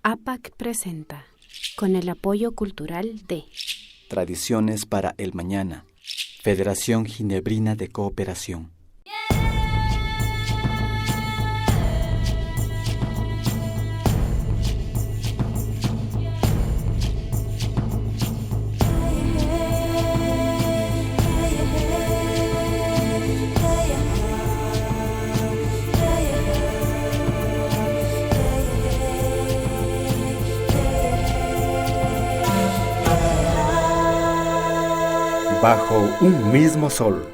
APAC presenta, con el apoyo cultural de Tradiciones para el Mañana, Federación Ginebrina de Cooperación. Bajo un mismo sol.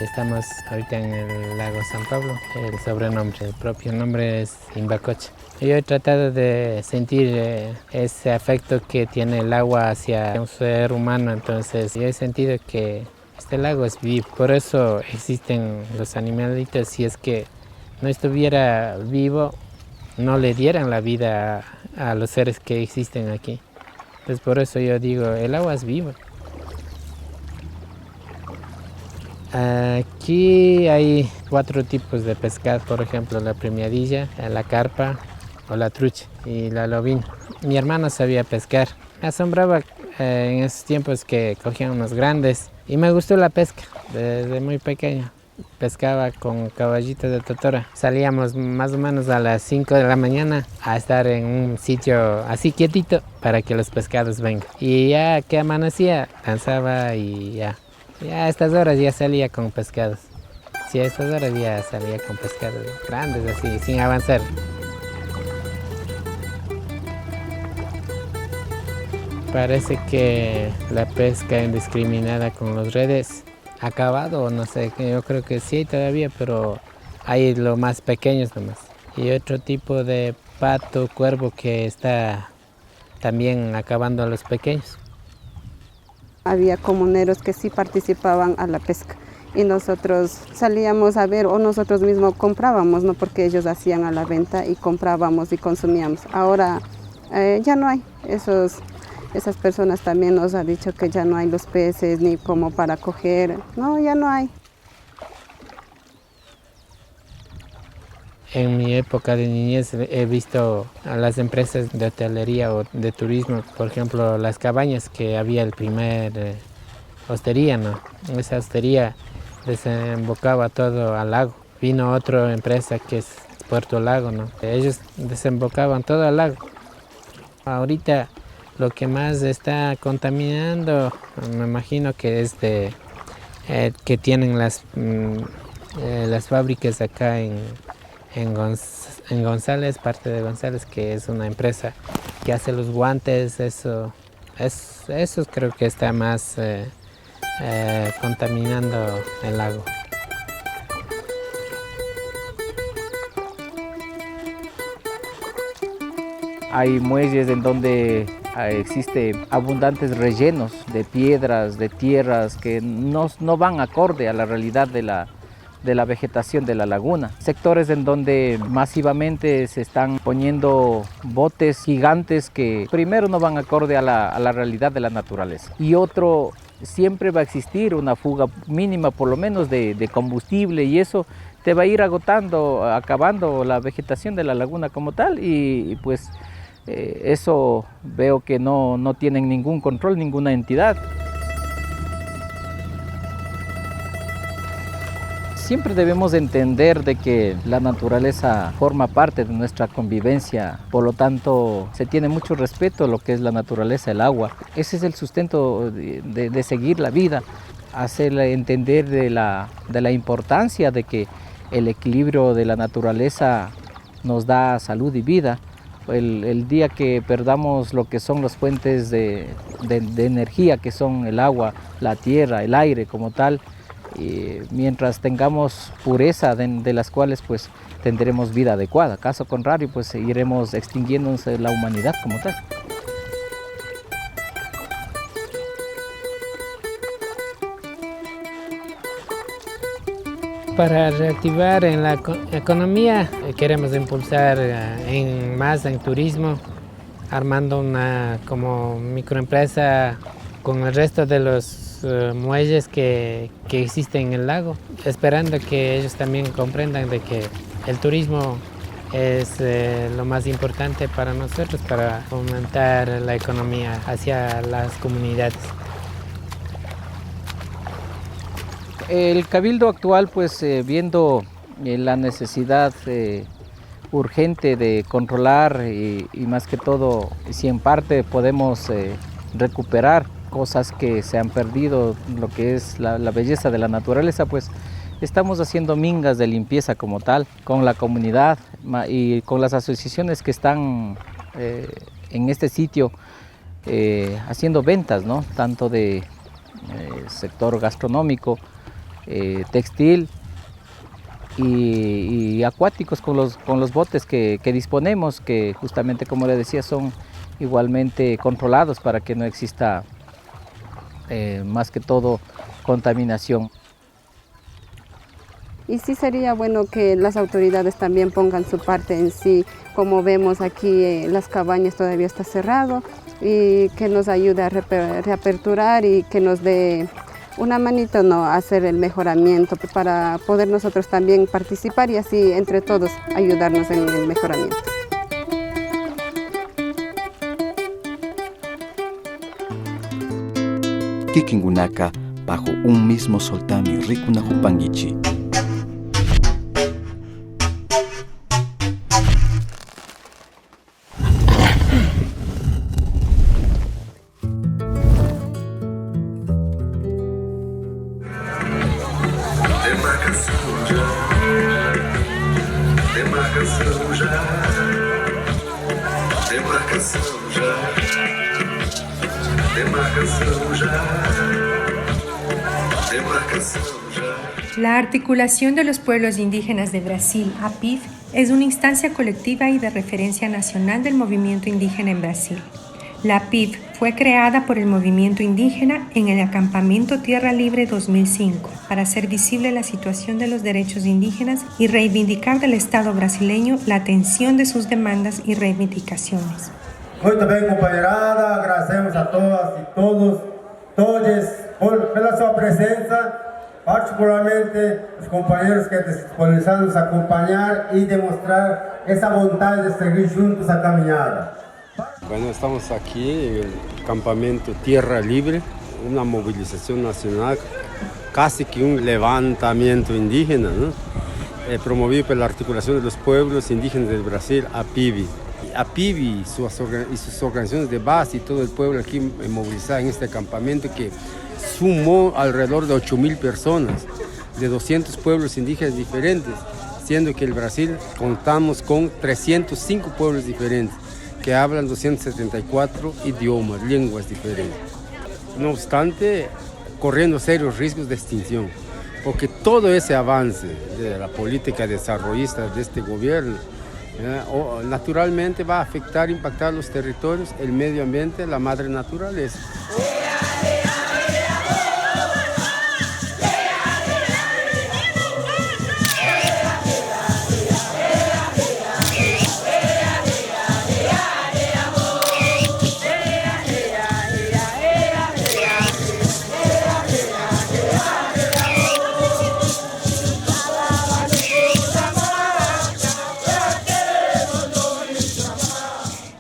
Estamos ahorita en el lago San Pablo. El sobrenombre, el propio nombre es Imbacocha. Yo he tratado de sentir ese afecto que tiene el agua hacia un ser humano, entonces yo he sentido que este lago es vivo. Por eso existen los animalitos. Si es que no estuviera vivo, no le dieran la vida a los seres que existen aquí. Entonces por eso yo digo, el agua es viva. Aquí hay 4 tipos de pescado, por ejemplo, la premiadilla, la carpa o la trucha y la lobina. Mi hermano sabía pescar. Me asombraba en esos tiempos que cogían unos grandes y me gustó la pesca desde muy pequeño. Pescaba con caballitos de totora. Salíamos más o menos a las 5 de la mañana a estar en un sitio así quietito para que los pescados vengan. Y ya que amanecía, lanzaba y ya. Ya a estas horas ya salía con pescados. Sí, a estas horas ya salía con pescados grandes así, sin avanzar. Parece que la pesca indiscriminada con las redes ha acabado, no sé, yo creo que sí todavía, pero hay los más pequeños nomás. Y otro tipo de pato, cuervo que está también acabando a los pequeños. Había comuneros que sí participaban a la pesca y nosotros salíamos a ver o nosotros mismos comprábamos, ¿no? Porque ellos hacían a la venta y comprábamos y consumíamos. Ahora ya no hay esas personas. También nos han dicho que ya no hay los peces ni como para coger, no, ya no hay. En mi época de niñez he visto a las empresas de hotelería o de turismo, por ejemplo, las cabañas que había el primer hostería, ¿no? Esa hostería desembocaba todo al lago. Vino otra empresa que es Puerto Lago, ¿no? Ellos desembocaban todo al lago. Ahorita lo que más está contaminando, me imagino que es que tienen las fábricas acá en González, parte de González, que es una empresa que hace los guantes. Eso creo que está más contaminando el lago. Hay muelles en donde existe abundantes rellenos de piedras, de tierras que no van acorde a la realidad de la vegetación de la laguna. Sectores en donde masivamente se están poniendo botes gigantes que primero no van acorde a la realidad de la naturaleza. Y otro, siempre va a existir una fuga mínima por lo menos de combustible, y eso te va a ir agotando, acabando la vegetación de la laguna como tal, y pues eso veo que no tienen ningún control, ninguna entidad. Siempre debemos entender de que la naturaleza forma parte de nuestra convivencia, por lo tanto se tiene mucho respeto a lo que es la naturaleza, el agua. Ese es el sustento de seguir la vida, hacerle entender de la importancia de que el equilibrio de la naturaleza nos da salud y vida. El día que perdamos lo que son las fuentes de energía, que son el agua, la tierra, el aire como tal, y mientras tengamos pureza de las cuales pues tendremos vida adecuada. Caso contrario, pues iremos extinguiéndose la humanidad como tal. para reactivar en la economía, queremos impulsar más en turismo, armando una como microempresa con el resto de los muelles que existen en el lago, esperando que ellos también comprendan de que el turismo es lo más importante para nosotros, para fomentar la economía hacia las comunidades. El Cabildo actual, pues viendo la necesidad urgente de controlar y más que todo, si en parte podemos recuperar cosas que se han perdido, lo que es la belleza de la naturaleza, pues estamos haciendo mingas de limpieza como tal, con la comunidad y con las asociaciones que están en este sitio haciendo ventas, ¿no? Tanto de sector gastronómico, textil y acuáticos con los botes que disponemos, que justamente, como le decía, son igualmente controlados para que no exista más que todo contaminación. Y sí sería bueno que las autoridades también pongan su parte en sí. Como vemos aquí, las cabañas todavía está cerrado, y que nos ayude a reaperturar y que nos dé una manito, ¿no?, a hacer el mejoramiento para poder nosotros también participar y así entre todos ayudarnos en el mejoramiento. Kikingunaka, bajo un mismo soltami rikuna hupangichi. La Articulación de los Pueblos Indígenas de Brasil, APIV, es una instancia colectiva y de referencia nacional del movimiento indígena en Brasil. La APIV fue creada por el movimiento indígena en el acampamento Tierra Libre 2005 para hacer visible la situación de los derechos indígenas y reivindicar del Estado brasileño la atención de sus demandas y reivindicaciones. Muy bien, compañerada, agradecemos a todas y todos por su presencia, particularmente los compañeros que disponibilizaron a acompañar y demostrar esa voluntad de seguir juntos a caminada. Bueno, estamos aquí en el campamento Tierra Libre, una movilización nacional, casi que un levantamiento indígena, ¿no? Promovido por la Articulación de los Pueblos Indígenas del Brasil, APIV. APIV y sus organizaciones de base y todo el pueblo aquí movilizado en este campamento que sumó alrededor de 8.000 personas de 200 pueblos indígenas diferentes, siendo que en el Brasil contamos con 305 pueblos diferentes que hablan 274 idiomas, lenguas diferentes. No obstante, corriendo serios riesgos de extinción, porque todo ese avance de la política desarrollista de este gobierno naturalmente va a afectar, impactar los territorios, el medio ambiente, la madre naturaleza.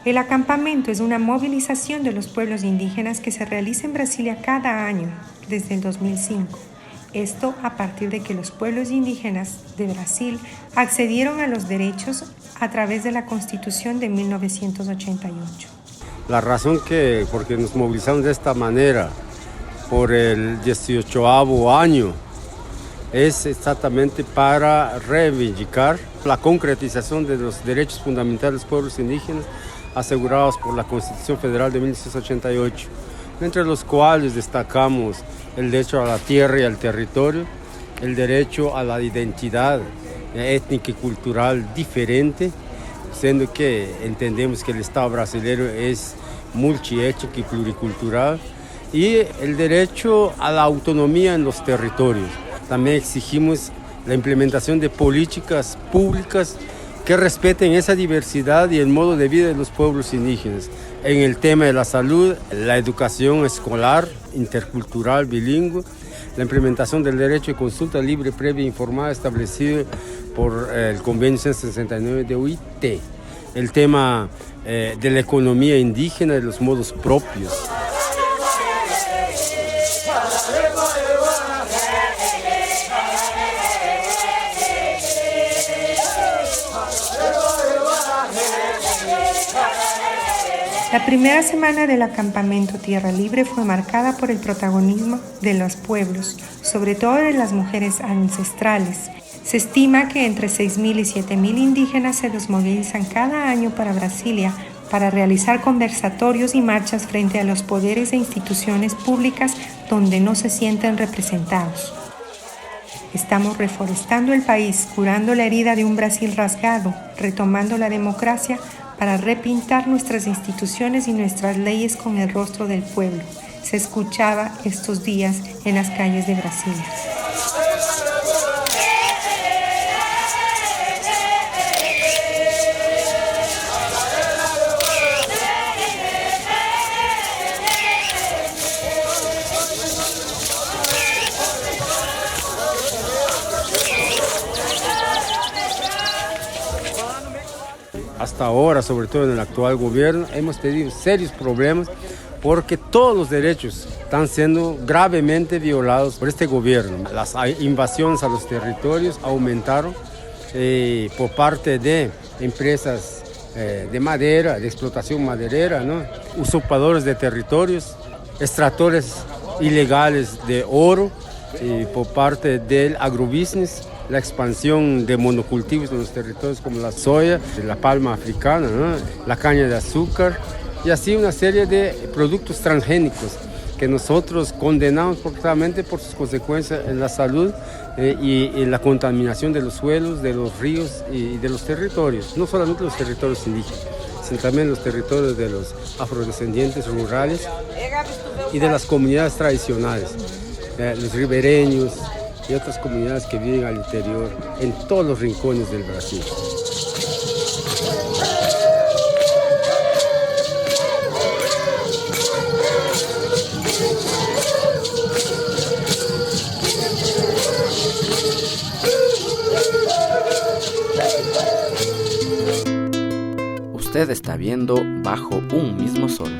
El acampamento es una movilización de los pueblos indígenas que se realiza en Brasilia cada año desde el 2005. Esto a partir de que los pueblos indígenas de Brasil accedieron a los derechos a través de la Constitución de 1988. La razón porque nos movilizamos de esta manera por el 18º año es exactamente para reivindicar la concretización de los derechos fundamentales de los pueblos indígenas asegurados por la Constitución Federal de 1988, entre los cuales destacamos el derecho a la tierra y al territorio, el derecho a la identidad étnica y cultural diferente, siendo que entendemos que el Estado brasileño es multiétnico y pluricultural, y el derecho a la autonomía en los territorios. También exigimos la implementación de políticas públicas que respeten esa diversidad y el modo de vida de los pueblos indígenas. En el tema de la salud, la educación escolar, intercultural, bilingüe, la implementación del derecho de consulta libre, previa e informada establecido por el Convenio 169 de OIT. El tema de la economía indígena y los modos propios. La primera semana del acampamento Tierra Libre fue marcada por el protagonismo de los pueblos, sobre todo de las mujeres ancestrales. Se estima que entre 6.000 y 7.000 indígenas se desmovilizan cada año para Brasilia para realizar conversatorios y marchas frente a los poderes e instituciones públicas donde no se sienten representados. Estamos reforestando el país, curando la herida de un Brasil rasgado, retomando la democracia para repintar nuestras instituciones y nuestras leyes con el rostro del pueblo. Se escuchaba estos días en las calles de Brasilia. Hasta ahora, sobre todo en el actual gobierno, hemos tenido serios problemas porque todos los derechos están siendo gravemente violados por este gobierno. Las invasiones a los territorios aumentaron por parte de empresas de madera, de explotación maderera, ¿no? Usurpadores de territorios, extractores ilegales de oro, por parte del agrobusiness, la expansión de monocultivos en los territorios como la soya, la palma africana, ¿no? La caña de azúcar y así una serie de productos transgénicos que nosotros condenamos totalmente por sus consecuencias en la salud y en la contaminación de los suelos, de los ríos y de los territorios, no solamente los territorios indígenas, sino también los territorios de los afrodescendientes rurales y de las comunidades tradicionales, los ribereños y otras comunidades que viven al interior, en todos los rincones del Brasil. Usted está viendo Bajo un mismo sol.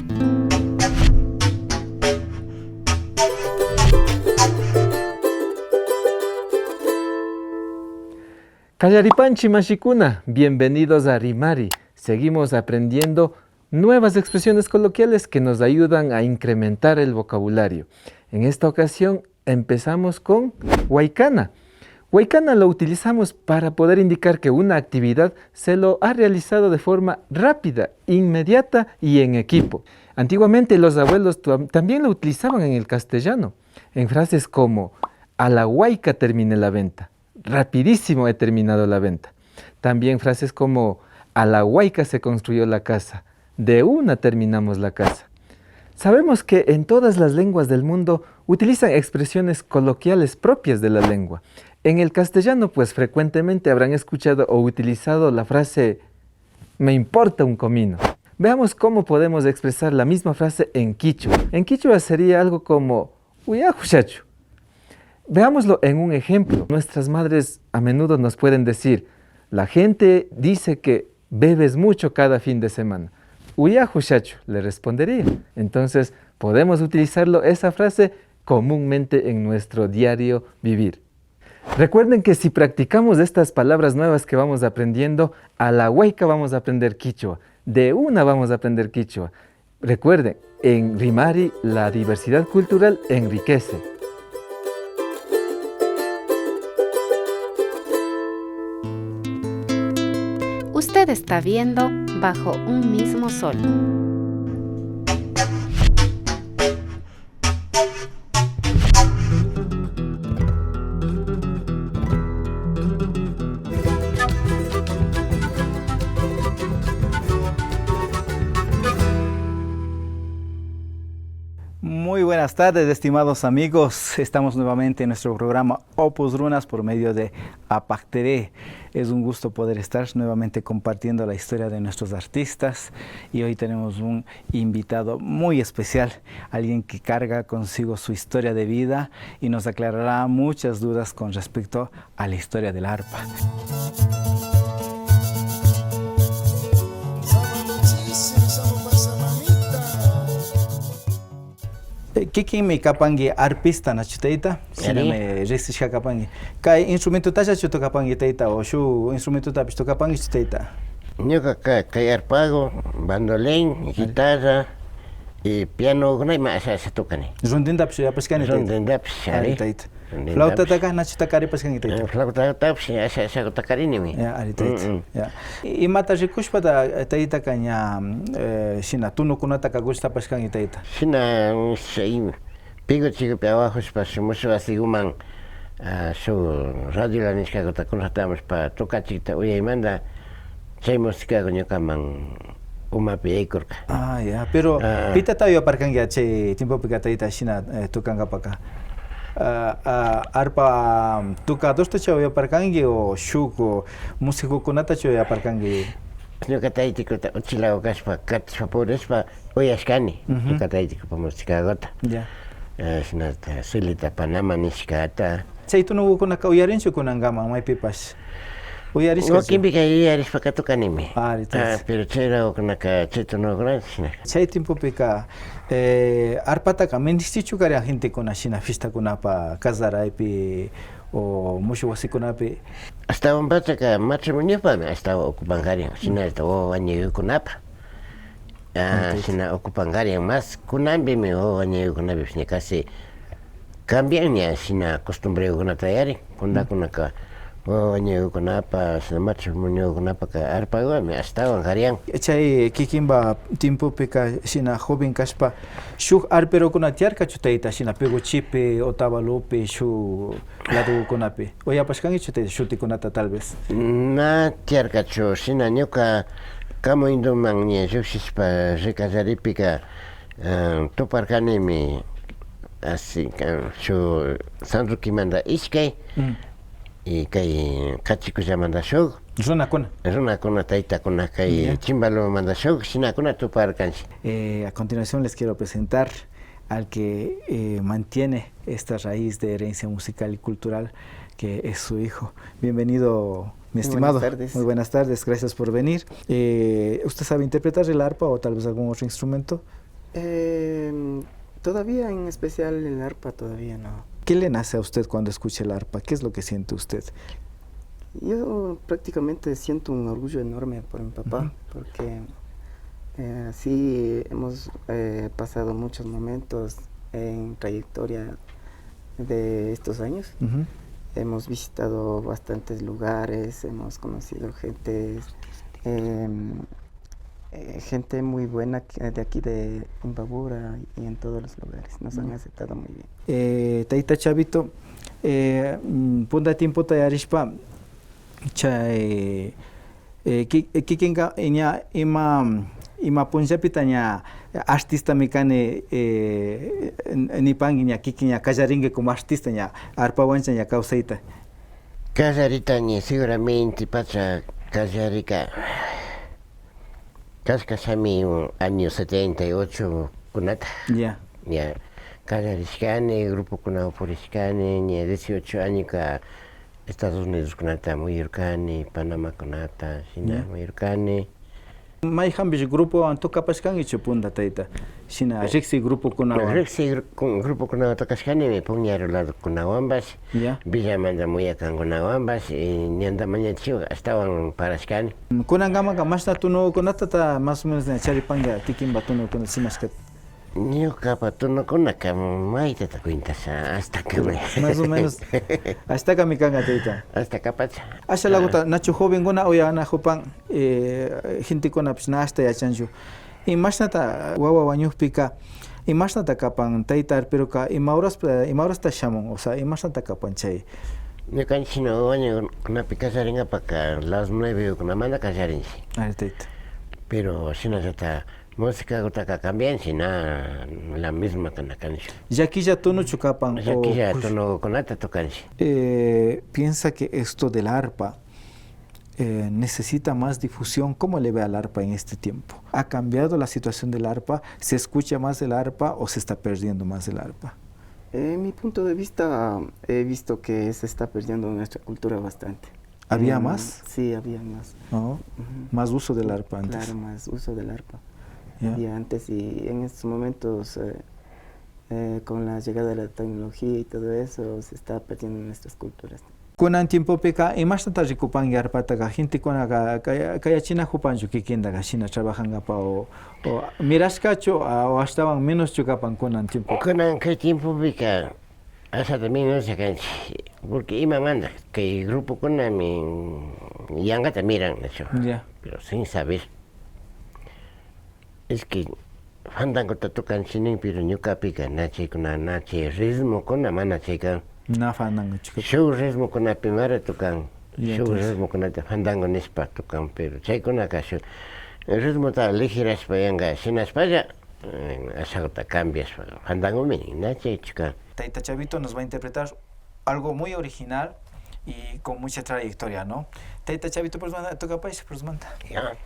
Kallaripanchi Mashikuna, bienvenidos a Rimari. Seguimos aprendiendo nuevas expresiones coloquiales que nos ayudan a incrementar el vocabulario. En esta ocasión empezamos con Huaycana. Huaycana lo utilizamos para poder indicar que una actividad se lo ha realizado de forma rápida, inmediata y en equipo. Antiguamente los abuelos también lo utilizaban en el castellano, en frases como a la huayca terminé la venta. Rapidísimo he terminado la venta. También frases como a la huayca se construyó la casa, de una terminamos la casa. Sabemos que en todas las lenguas del mundo utilizan expresiones coloquiales propias de la lengua. En el castellano, pues frecuentemente habrán escuchado o utilizado la frase me importa un comino. Veamos cómo podemos expresar la misma frase en quichua. En quichua sería algo como uyajuchachu. Veámoslo en un ejemplo. Nuestras madres a menudo nos pueden decir, la gente dice que bebes mucho cada fin de semana. Uyajuchachu, le respondería. Entonces podemos utilizarlo esa frase comúnmente en nuestro diario vivir. Recuerden que si practicamos estas palabras nuevas que vamos aprendiendo, a la huayca vamos a aprender quichua, de una vamos a aprender quichua. Recuerden, en Rimari la diversidad cultural enriquece. Usted está viendo Bajo un mismo sol. Muy Muy buenas tardes, estimados amigos. Estamos nuevamente en nuestro programa Opus Runas por medio de Apacteré. Es un gusto poder estar nuevamente compartiendo la historia de nuestros artistas y hoy tenemos un invitado muy especial, alguien que carga consigo su historia de vida y nos aclarará muchas dudas con respecto a la historia del arpa. Kiki me kapangi arpista na chutaita, sina me resisha kapangi. Kai instrumento taja chuto kapangi taita o shu instrumento tapisto kapangi chutaita. Ñuka kai arpago, bandolín, guitarra y piano kunai ma sa tokani. Rondinda psu ya paskani taita. Rondinda psu taita. Flauta taka na chuta kari paskani taita. Flauta tapsi sa takarini mi. Ya ari taita. Ya. I mata jikushpa da taita kanya sina tuno kunata ka gusta paskani taita. Sina sei pigo chico pe abajo espacio mucho así human su radio la niska que contratamos para tocar chiquita oye manda sei música con yokaman uma peikorka. Ah ya, pero pita tayo parkanga che tiempo pika taita sina tokanga paka. Arpa tuka dosto chayo parkangi o shuko músico kunata chayo parkangi. Yo kataiti kota uchila kaspa katspa porespa oye askani. Yo kataiti ko música gota. Ya. Sina sulita Panama niskata. Chay tu no kuna ka uyarin shu kuna ngama mai pipas. Uyaris ka. Kimbi ka uyaris pa katukanimi. Ritas. Pero chera kuna ka cheto no gran sina. Chay tiempo pika arpata ka mendisti chukari a gente kuna sina fiesta kuna pa kazara ipi o mucho wasi kuna pe. Hasta un bata ka matrimonio pa hasta okupangaria sina hasta o año kuna pa. Sina okupangaria más kunambi me o año kuna be sina casi cambian ya sina costumbre kuna tayari kunda kuna ka o año kuna pa sina matrimonio kuna pa ka arpa me hasta angarian. Chay kikimba tiempo pika sina joven kaspa shuk arpero kuna tiarka chutaita sina pego chipe otava lope shu lado kuna pe. Oya paskangi chutaita shuti kunata tal vez. Na tiarka chu sina nyoka Kamo indo mangnya joksis pa rekazaripika toparkani mi así so sandro kimanda iskay y kai kachiku manda shog Runa kona taita kona kai chimbalo manda shog sina kona toparkansi. A continuación les quiero presentar al que mantiene esta raíz de herencia musical y cultural que es su hijo. Bienvenido, mi estimado. Muy buenas tardes, gracias por venir. ¿Usted sabe interpretar el arpa o tal vez algún otro instrumento? Todavía, en especial el arpa, todavía no. ¿Qué le nace a usted cuando escucha el arpa? ¿Qué es lo que siente usted? Yo prácticamente siento un orgullo enorme por mi papá, porque así hemos pasado muchos momentos en trayectoria de estos años. Hemos visitado bastantes lugares, hemos conocido gente muy buena de aquí de Imbabura y en todos los lugares. Nos han aceptado muy bien. Taita Chavito, punda tiempo tayarishpa, kikinga inya ima punjapita nya artista mekane nipangi nya kikinya kajaringe como artista nya arpa wancha nya causaita. Cajarita ni seguramente pasa Cajarica. Cascasami año 78 kunata. Ya. Ya. Cajarishkane, grupo kunao porishkane, ni 18 años ka Estados Unidos kunata muyurkane, Panamá kunata, China muyurkane. Mai hambish grupo antoka paskangi chupunda taita. Sina rexi grupo kunao. Rexi grupo kunao tokashkane me ponyaru lado kunawambas. Ya. Villa manda muy acá kunawambas y ni anda mañana chivo estaban parashkane. Kunangama ka masta tuno kunata ta más o menos na charipanga tikimba tuno kun simaskat. Niyo capa tuno kunaka maite ta cuinta hasta que más o menos hasta que mi canga taita. Hasta capacha. Asha laguta nacho joven guna oya na jopan gente con apsna hasta ya chanju. Y más nata wawa wanyupika y más nata kapan taitar pero ka y mauras ta shamon, o sea, y más nata kapan chay. Yo canchino año una picasaringa para las 9 con la manda casarinci. Ahí taita. Pero si no está música gutaka cambian sina la misma con la canción. Yaquilla tono chucapan. Yaquilla tono conata tocansi. Piensa que esto del arpa necesita más difusión. ¿Cómo le ve al arpa en este tiempo? ¿Ha cambiado la situación del arpa? ¿Se escucha más del arpa o se está perdiendo más del arpa? En mi punto de vista, he visto que se está perdiendo nuestra cultura bastante. ¿Había más? Sí, había más. ¿No? Más uso del arpa antes. Claro, más uso del arpa. Yeah. Había antes, y en estos momentos, con la llegada de la tecnología y todo eso, se está perdiendo nuestras culturas. Kunan tiempo peka imashta rikupan yarpata ka gente kuna kaya china jupanchu kikinda ka china trabajan pa o mirashkacho o estaban menos chukapan kunan tiempo. Kunan que tiempo peka hasta también no se cansa porque ima manda que el grupo kunan mi yanga te miran nacho. Ya. Pero sin saber. Es que fandango tocan chinin pero nyuka peka nache kuna nache ritmo kuna mana cheka. Na fandango chico. Show ritmo con la primera tocan, show ritmo con la fandango nispa tocan, pero chay con la canción. El ritmo está ligeras payanga, sin espalla, asagota cambias, fandango mini, na chay chica. Taita Chavito nos va a interpretar algo muy original y con mucha trayectoria, ¿no? Taita Chavito, pues manda, toca país, pues manda. Ya.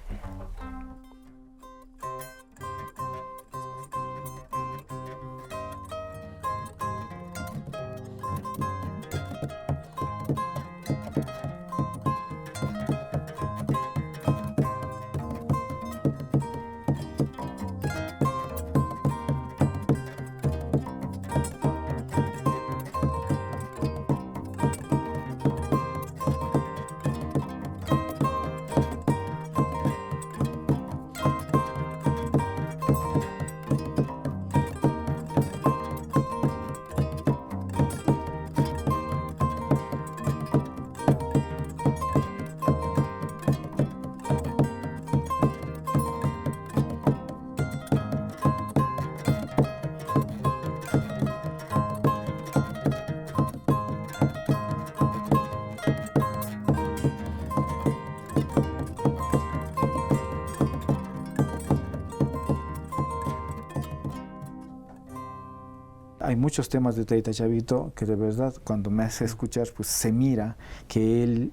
Hay muchos temas de Taita Chavito que de verdad cuando me hace escuchar pues se mira que él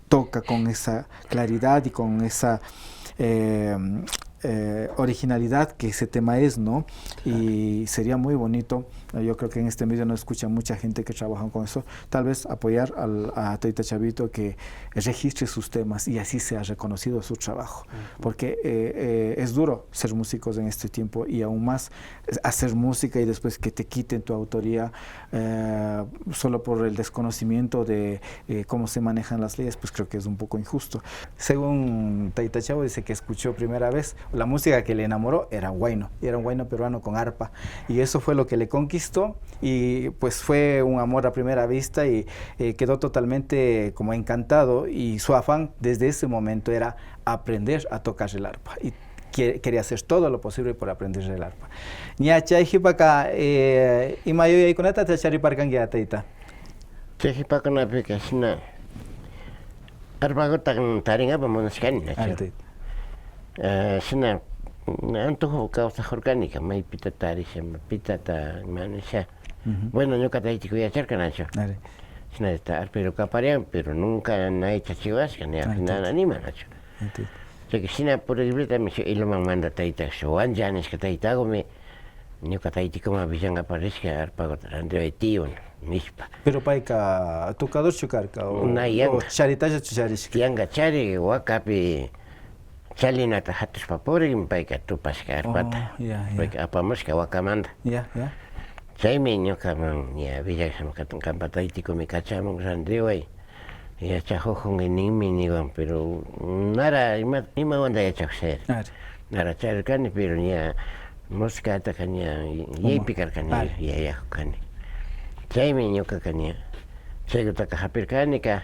toca con esa claridad y con esa originalidad que ese tema es, ¿no? Y sería muy bonito, yo creo que en este medio no escucha mucha gente que trabaja con eso, tal vez apoyar a Taita Chavito que registre sus temas y así sea reconocido su trabajo, porque es duro ser músicos en este tiempo y aún más hacer música y después que te quiten tu autoría solo por el desconocimiento de cómo se manejan las leyes, pues creo que es un poco injusto. Según Taita Chavo dice que escuchó primera vez la música que le enamoró era un huayno peruano con arpa y eso fue lo que le conquistó y pues fue un amor a primera vista y quedó totalmente como encantado y su afán desde ese momento era aprender a tocar el arpa y quería hacer todo lo posible por aprender el arpa. Nya chayhipaka imayo yaykunata chariparkanki Taita. Chayhipakuna pika sina arpaqa tarinqa munasqani nacho. Sina antojo kawsajurkanika maypita tarisha pitata manisha. Bueno, ñuka taytiku yacharka nacho. Sina está arpero kaparian, pero nunca na chachivasqa ni nada anima nacho. Chayka sina por libreta mi iloman manda tayta showan janisqa taytagumi ñuka taytikuma villanga parisqa arpaqota randewa tío nispa. Pero payka tocador chukarka o charitalla chucharishka. Yanga chari wakapi chalinata hatushpa purin payka tupashka arpata. Payka apamushka wakamanta. Chaymi ñukaman ña villaksama kanpa taytikumi kachamun randeway yachajujunki ninmi niwan pero nara imawanta yachakusher. Nara charirkani pero ña músicataqa ña yaypi karkani yayakukani. Chaymi ñukaqa ña chaykutaka hapirkanika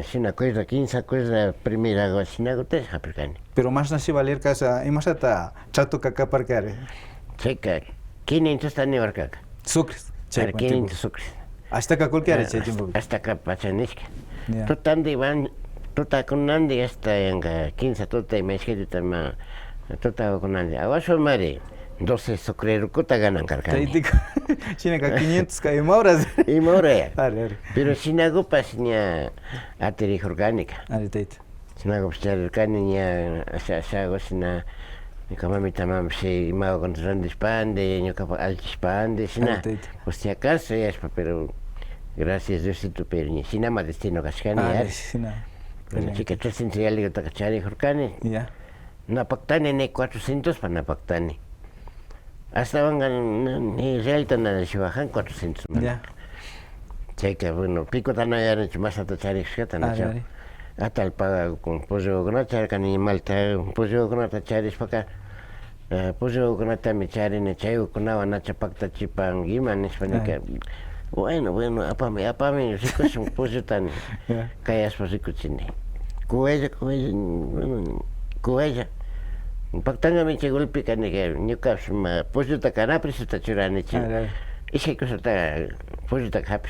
sina cuerda 15 cuerda primera sinakutas hapirkani. Pero más nasi valer casa imasata chato kakaparkare. Chayka 500 tani warkaka. Sucres. 500 sucres. Hasta que cualquiera chay tiempo. Hasta que pachanishka. Tutandi van tutakunandi hasta yanga 15 tuta imashkita ma Tota con ande. Aguaso mare. 12 socrero kota ganan karkani. China ka 500 ka imauras. Imaura. Pero sinago pasnya ateri orgánica. Ariteit. Sinago pasnya orgánica asa sina kama mitamam se imao con grandes pande, yo capa altis pande, sina. Hostia casa ya es pero gracias a Dios tu perni. Sina ma destino kascani. Sina. Pero chica 300 real yo takachari orgánica. Ya. Napactani ne 400 para napactani. Hasta van ni real tan nada si bajan 400. Ya. Checa, bueno, pico tan allá en más hasta chari tan allá. Hasta el paga con pollo con achar can animal ta pollo con achar es para pollo con achar mi chari ne chayo con agua nacha pacta chipan giman es para que bueno, apame, rico es un pollo tan callas por rico chine. Cuella. Pactanga me llegó el picante que yo casma pues yo takana pero está churane chi. Y se cosa ta pues ta cap.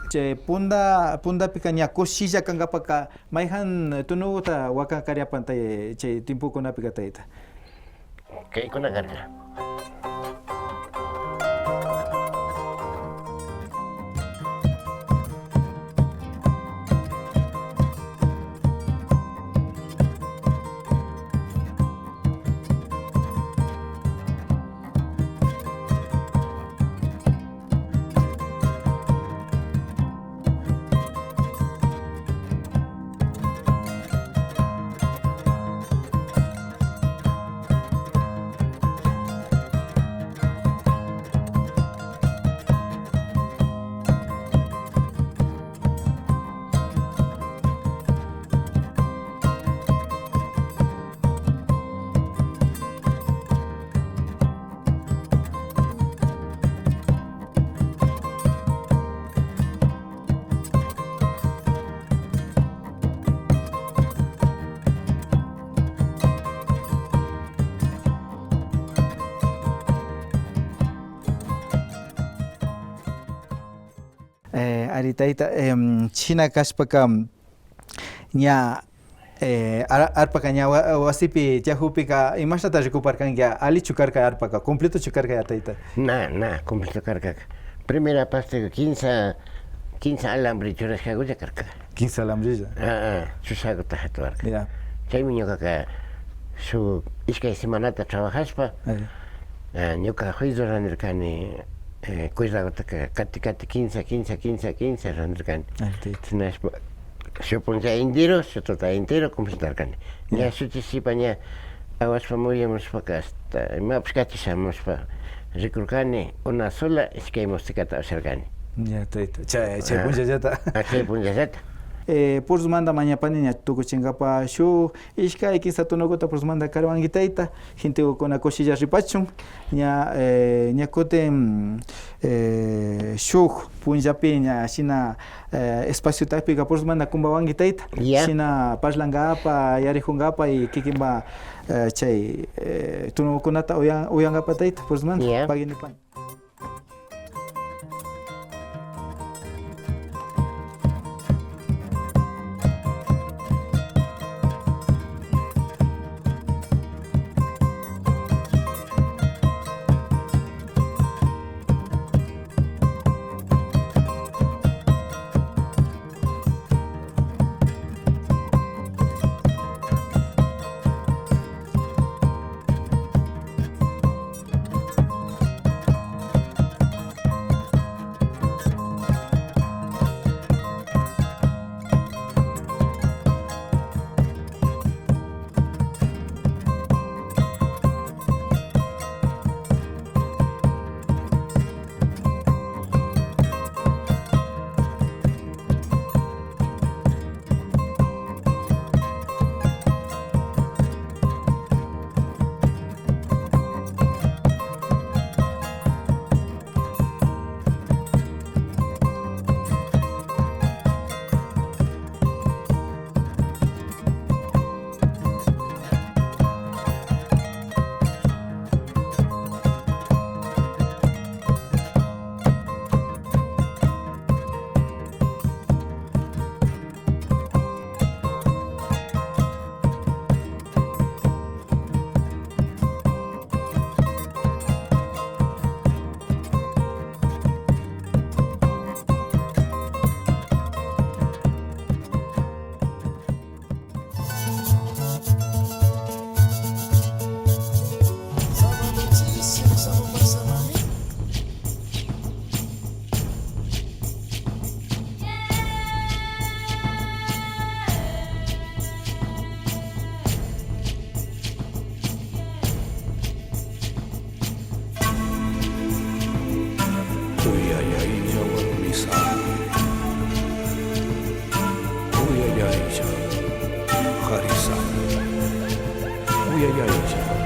Che punda picaña cosilla kanga paka maihan tunu ta waka karya pantai che timpu kona pikataita. Okay, kona garga. Aritaita China kashpaka nya arpaka nya wasipi chahupika imashta recuperkangia ali chukarka arpaka completo chukarka ataita. Na, completo carga. Primera parte 15 alambre churas hago ya carga. 15 alambre. Chusago tajato. Ya. Chay miño kaka su iska semanata trabajaspa. Nyoka juizo ranirkani cuida que cati 15 randerkan. Se pone indiro, se trata entero completar kan. Ya suci sipanya awas pamoyamos para hasta maps catisamos para recurcane una sola es que hemos tecata acercani. Ya taita. Che punja jata. Che punja jata. Por manda mañana paña tuco chingapa shu iska ikisa tonogota por manda carwangitaita gente con cosilla ripachum nya kote shu punjapi nya sina espacio tápica por manda kumbawangitaita sina paslangapa yarihungapa y kikimba chay tonogonata oyangapa taita por manda pagini pan. ay, ay, ay.